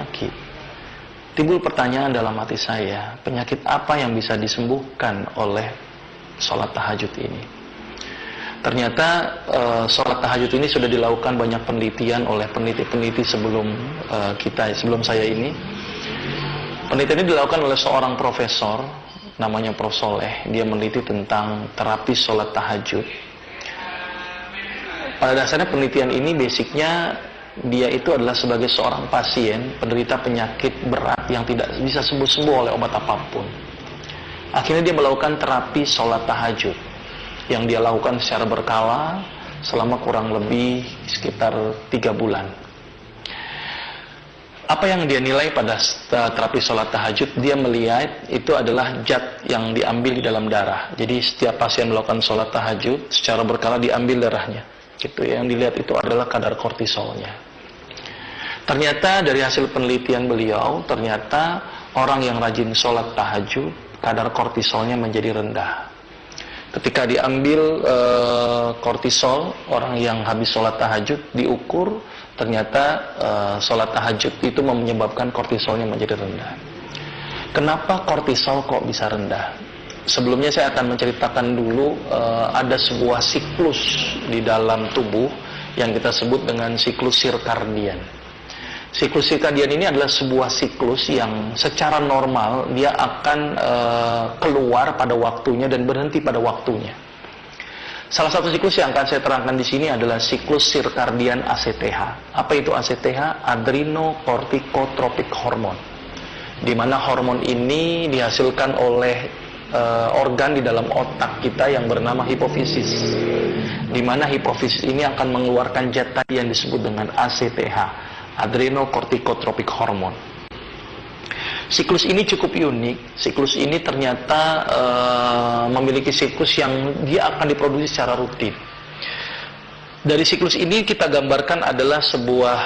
penyakit. Timbul pertanyaan dalam hati saya, penyakit apa yang bisa disembuhkan oleh sholat tahajud ini? Ternyata sholat tahajud ini sudah dilakukan banyak penelitian oleh peneliti-peneliti sebelum saya ini. Penelitian ini dilakukan oleh seorang profesor, namanya Prof. Soleh. Dia meneliti tentang terapi sholat tahajud. Pada dasarnya penelitian ini basicnya dia itu adalah sebagai seorang pasien penderita penyakit berat yang tidak bisa sembuh-sembuh oleh obat apapun. Akhirnya dia melakukan terapi sholat tahajud yang dia lakukan secara berkala selama kurang lebih sekitar 3 bulan. Apa yang dia nilai pada terapi sholat tahajud? Dia melihat itu adalah zat yang diambil di dalam darah. Jadi setiap pasien melakukan sholat tahajud secara berkala diambil darahnya. Gitu ya. Yang dilihat itu adalah kadar kortisolnya. Ternyata dari hasil penelitian beliau, ternyata orang yang rajin sholat tahajud kadar kortisolnya menjadi rendah. Ketika diambil kortisol orang yang habis sholat tahajud diukur, ternyata sholat tahajud itu menyebabkan kortisolnya menjadi rendah. Kenapa kortisol kok bisa rendah? Sebelumnya saya akan menceritakan dulu ada sebuah siklus di dalam tubuh yang kita sebut dengan siklus sirkadian. Siklus sirkadian ini adalah sebuah siklus yang secara normal dia akan keluar pada waktunya dan berhenti pada waktunya. Salah satu siklus yang akan saya terangkan di sini adalah siklus sirkadian ACTH. Apa itu ACTH? Adrenocorticotropic hormone. Di mana hormon ini dihasilkan oleh organ di dalam otak kita yang bernama hipofisis. Di mana hipofisis ini akan mengeluarkan zat tadi yang disebut dengan ACTH. Adrenocorticotropic hormone. Siklus ini cukup unik. Siklus ini ternyata memiliki siklus yang dia akan diproduksi secara rutin. Dari siklus ini kita gambarkan adalah sebuah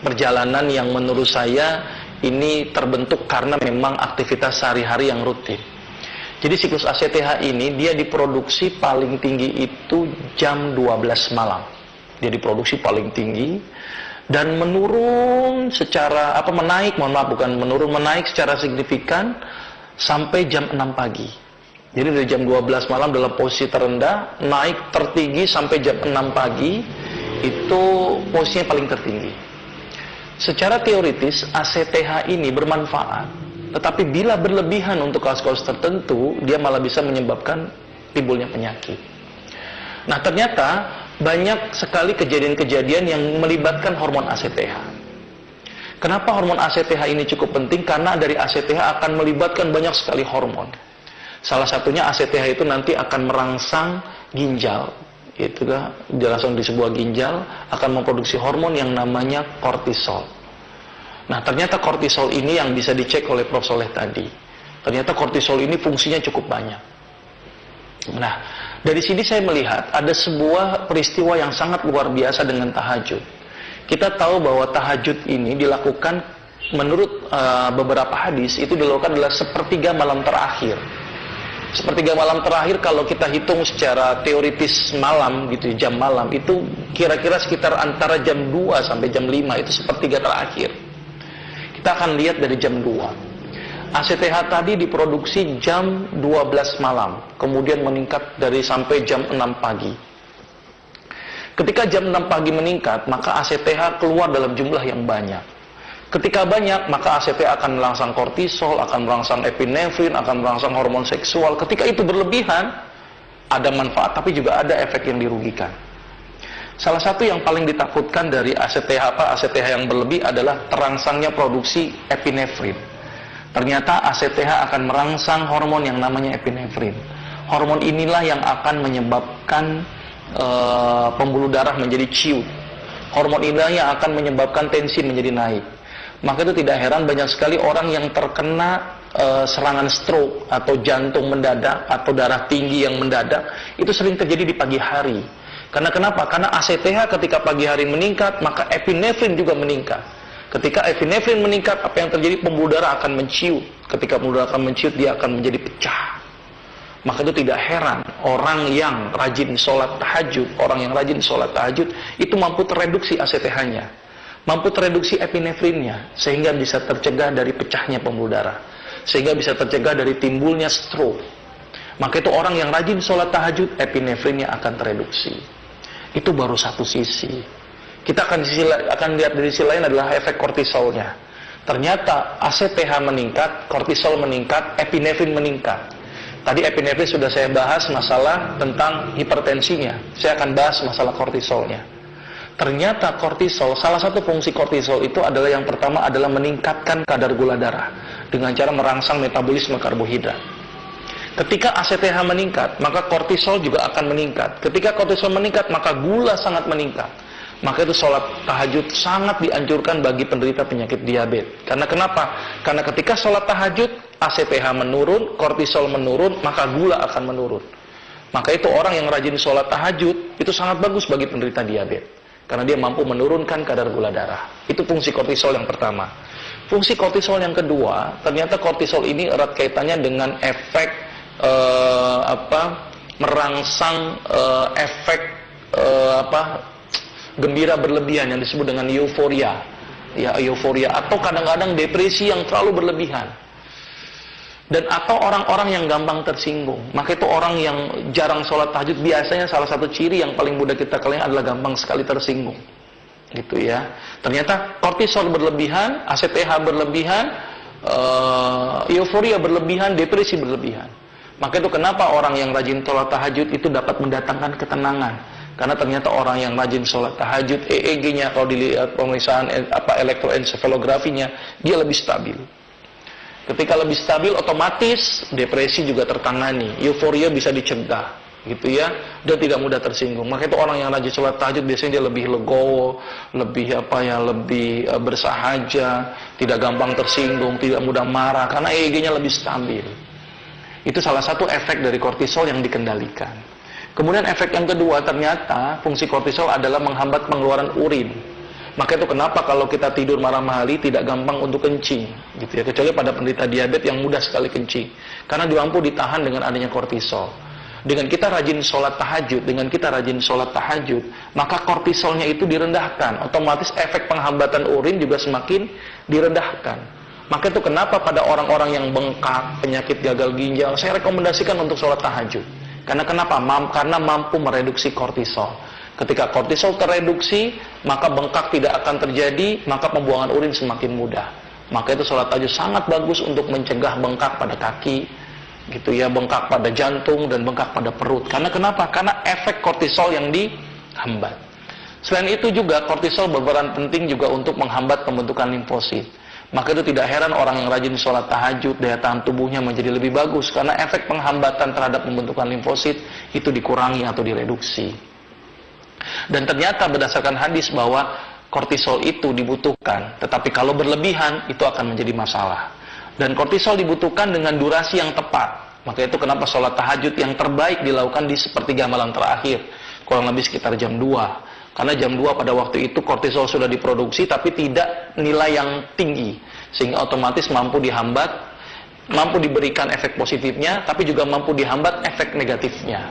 perjalanan yang menurut saya ini terbentuk karena memang aktivitas sehari-hari yang rutin. Jadi siklus ACTH ini dia diproduksi paling tinggi itu jam 12 malam. Dia diproduksi paling tinggi dan menurun secara menaik secara signifikan sampai jam 6 pagi. Jadi dari jam 12 malam dalam posisi terendah, naik tertinggi sampai jam 6 pagi, itu posisinya paling tertinggi. Secara teoritis ACTH ini bermanfaat, tetapi bila berlebihan untuk kasus-kasus tertentu, dia malah bisa menyebabkan timbulnya penyakit. Nah, ternyata banyak sekali kejadian-kejadian yang melibatkan hormon ACTH. Kenapa hormon ACTH ini cukup penting? Karena dari ACTH akan melibatkan banyak sekali hormon. Salah satunya ACTH itu nanti akan merangsang ginjal. Itu kan langsung di sebuah ginjal akan memproduksi hormon yang namanya kortisol. Nah, ternyata kortisol ini yang bisa dicek oleh Prof. Soleh tadi. Ternyata kortisol ini fungsinya cukup banyak. Nah, dari sini saya melihat ada sebuah peristiwa yang sangat luar biasa dengan tahajud. Kita tahu bahwa tahajud ini dilakukan menurut beberapa hadis itu dilakukan adalah sepertiga malam terakhir. Sepertiga malam terakhir kalau kita hitung secara teoritis malam gitu, jam malam itu kira-kira sekitar antara jam 2 sampai jam 5 itu sepertiga terakhir. Kita akan lihat dari jam 2. ACTH tadi diproduksi jam 12 malam, kemudian meningkat dari sampai jam 6 pagi. Ketika jam 6 pagi meningkat, maka ACTH keluar dalam jumlah yang banyak. Ketika banyak, maka ACTH akan merangsang kortisol, akan merangsang epinefrin, akan merangsang hormon seksual. Ketika itu berlebihan, ada manfaat tapi juga ada efek yang dirugikan. Salah satu yang paling ditakutkan dari ACTH yang berlebih adalah terangsangnya produksi epinefrin. Ternyata ACTH akan merangsang hormon yang namanya epinefrin. Hormon inilah yang akan menyebabkan pembuluh darah menjadi ciut. Hormon inilah yang akan menyebabkan tensi menjadi naik. Maka itu tidak heran banyak sekali orang yang terkena serangan stroke atau jantung mendadak atau darah tinggi yang mendadak itu sering terjadi di pagi hari. Karena kenapa? Karena ACTH ketika pagi hari meningkat, maka epinefrin juga meningkat. Ketika epinefrin meningkat, apa yang terjadi? Pembuluh darah akan menciut. Ketika pembuluh darah akan menciut, dia akan menjadi pecah. Maka itu tidak heran orang yang rajin sholat tahajud, itu mampu tereduksi ACTH-nya. mampu tereduksi epinefrinnya, sehingga bisa tercegah dari pecahnya pembuluh darah, sehingga bisa tercegah dari timbulnya stroke. Maka itu orang yang rajin sholat tahajud, epinefrinnya akan tereduksi. Itu baru satu sisi. Kita akan lihat dari sisi lain adalah efek kortisolnya. Ternyata ACTH meningkat, kortisol meningkat, epinefrin meningkat. Tadi epinefrin sudah saya bahas masalah tentang hipertensinya. Saya akan bahas masalah kortisolnya. Ternyata kortisol, salah satu fungsi kortisol itu adalah yang pertama adalah meningkatkan kadar gula darah dengan cara merangsang metabolisme karbohidrat. Ketika ACTH meningkat, maka kortisol juga akan meningkat. Ketika kortisol meningkat, maka gula sangat meningkat. Maka itu sholat tahajud sangat dianjurkan bagi penderita penyakit diabetes. Karena kenapa? Karena ketika sholat tahajud, ACTH menurun, kortisol menurun, maka gula akan menurun. Maka itu orang yang rajin sholat tahajud, itu sangat bagus bagi penderita diabetes. Karena dia mampu menurunkan kadar gula darah. Itu fungsi kortisol yang pertama. Fungsi kortisol yang kedua, ternyata kortisol ini erat kaitannya dengan efek merangsang efek gembira berlebihan yang disebut dengan euforia. Ya, euforia atau kadang-kadang depresi yang terlalu berlebihan. Dan atau orang-orang yang gampang tersinggung. Maka itu orang yang jarang sholat tahajud biasanya salah satu ciri yang paling mudah kita kalian adalah gampang sekali tersinggung. Gitu ya. Ternyata kortisol berlebihan, ACTH berlebihan, euforia berlebihan, depresi berlebihan. Maka itu kenapa orang yang rajin sholat tahajud itu dapat mendatangkan ketenangan. Karena ternyata orang yang rajin sholat tahajud, EEG-nya kalau dilihat pemeriksaan elektroensefalografinya, dia lebih stabil. Ketika lebih stabil, otomatis depresi juga tertangani, euforia bisa dicegah, gitu ya, dan tidak mudah tersinggung. Maka itu orang yang rajin sholat tahajud biasanya dia lebih legowo, lebih lebih bersahaja, tidak gampang tersinggung, tidak mudah marah, karena EEG-nya lebih stabil. Itu salah satu efek dari kortisol yang dikendalikan. Kemudian efek yang kedua, ternyata fungsi kortisol adalah menghambat pengeluaran urin. Maka itu kenapa kalau kita tidur malam hari tidak gampang untuk kencing, gitu ya, kecuali pada penderita diabetes yang mudah sekali kencing. Karena dia mampu ditahan dengan adanya kortisol. Dengan kita rajin sholat tahajud, maka kortisolnya itu direndahkan. Otomatis efek penghambatan urin juga semakin direndahkan. Maka itu kenapa pada orang-orang yang bengkak, penyakit gagal ginjal, saya rekomendasikan untuk sholat tahajud. Karena kenapa? Karena mampu mereduksi kortisol. Ketika kortisol tereduksi, maka bengkak tidak akan terjadi, maka pembuangan urin semakin mudah. Maka itu sholat tahajud sangat bagus untuk mencegah bengkak pada kaki, gitu ya, bengkak pada jantung, dan bengkak pada perut. Karena kenapa? Karena efek kortisol yang dihambat. Selain itu juga, kortisol berperan penting juga untuk menghambat pembentukan limfosit. Maka itu tidak heran orang yang rajin sholat tahajud, daya tahan tubuhnya menjadi lebih bagus. Karena efek penghambatan terhadap pembentukan limfosit itu dikurangi atau direduksi. Dan ternyata berdasarkan hadis bahwa kortisol itu dibutuhkan. Tetapi kalau berlebihan, itu akan menjadi masalah. Dan kortisol dibutuhkan dengan durasi yang tepat. Maka itu kenapa sholat tahajud yang terbaik dilakukan di sepertiga malam terakhir. Kurang lebih sekitar jam 2. Karena jam 2 pada waktu itu kortisol sudah diproduksi tapi tidak nilai yang tinggi. Sehingga otomatis mampu dihambat, mampu diberikan efek positifnya, tapi juga mampu dihambat efek negatifnya.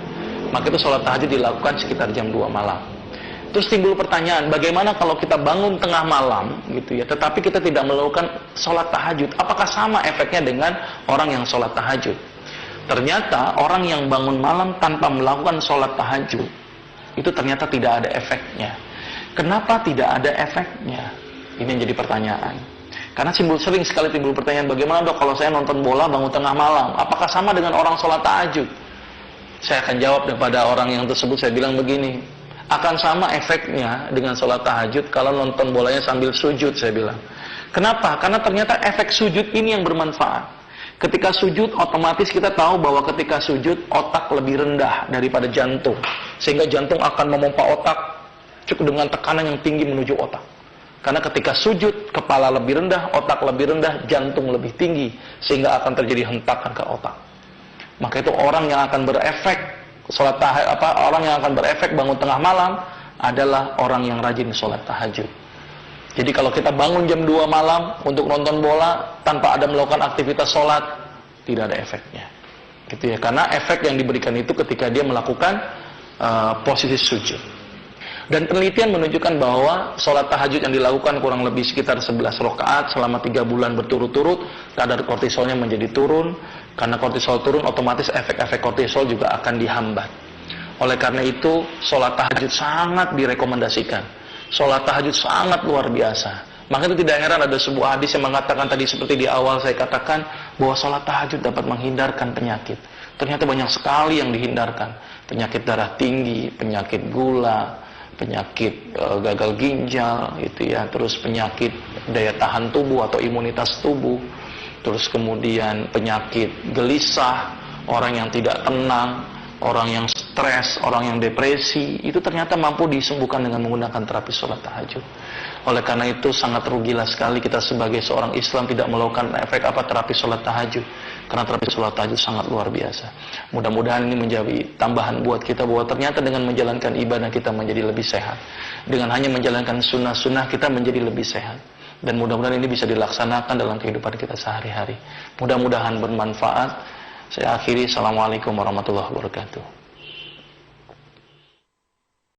Maka itu sholat tahajud dilakukan sekitar jam 2 malam. Terus timbul pertanyaan, bagaimana kalau kita bangun tengah malam, gitu ya, tetapi kita tidak melakukan sholat tahajud? Apakah sama efeknya dengan orang yang sholat tahajud? Ternyata orang yang bangun malam tanpa melakukan sholat tahajud, itu ternyata tidak ada efeknya. Kenapa tidak ada efeknya? Ini yang jadi pertanyaan. Karena sering sekali timbul pertanyaan, bagaimana dok kalau saya nonton bola bangun tengah malam? Apakah sama dengan orang sholat tahajud? Saya akan jawab kepada orang yang tersebut, saya bilang begini, akan sama efeknya dengan sholat tahajud kalau nonton bolanya sambil sujud, saya bilang. Kenapa? Karena ternyata efek sujud ini yang bermanfaat. Ketika sujud, otomatis kita tahu bahwa ketika sujud, otak lebih rendah daripada jantung. Sehingga jantung akan memompa otak cukup dengan tekanan yang tinggi menuju otak. Karena ketika sujud, kepala lebih rendah, otak lebih rendah, jantung lebih tinggi. Sehingga akan terjadi hentakan ke otak. Maka itu orang yang akan berefek, orang yang akan berefek bangun tengah malam, adalah orang yang rajin sholat tahajud. Jadi kalau kita bangun jam 2 malam untuk nonton bola tanpa ada melakukan aktivitas sholat, tidak ada efeknya. Gitu ya, karena efek yang diberikan itu ketika dia melakukan posisi sujud. Dan penelitian menunjukkan bahwa sholat tahajud yang dilakukan kurang lebih sekitar 11 rakaat selama 3 bulan berturut-turut, kadar kortisolnya menjadi turun. Karena kortisol turun, otomatis efek-efek kortisol juga akan dihambat. Oleh karena itu, sholat tahajud sangat direkomendasikan. Sholat tahajud sangat luar biasa. Maka itu tidak heran ada sebuah hadis yang mengatakan tadi seperti di awal saya katakan, bahwa sholat tahajud dapat menghindarkan penyakit. Ternyata banyak sekali yang dihindarkan. Penyakit darah tinggi, penyakit gula, penyakit gagal ginjal, gitu ya, terus penyakit daya tahan tubuh atau imunitas tubuh, terus kemudian penyakit gelisah, orang yang tidak tenang, orang yang stres, orang yang depresi, itu ternyata mampu disembuhkan dengan menggunakan terapi sholat tahajud. Oleh karena itu sangat rugilah sekali kita sebagai seorang Islam tidak melakukan efek terapi sholat tahajud. Karena terapi sholat tahajud sangat luar biasa. Mudah-mudahan ini menjadi tambahan buat kita bahwa ternyata dengan menjalankan ibadah kita menjadi lebih sehat. Dengan hanya menjalankan sunnah-sunnah kita menjadi lebih sehat. Dan mudah-mudahan ini bisa dilaksanakan dalam kehidupan kita sehari-hari. Mudah-mudahan bermanfaat. Saya akhiri. Assalamualaikum warahmatullahi wabarakatuh.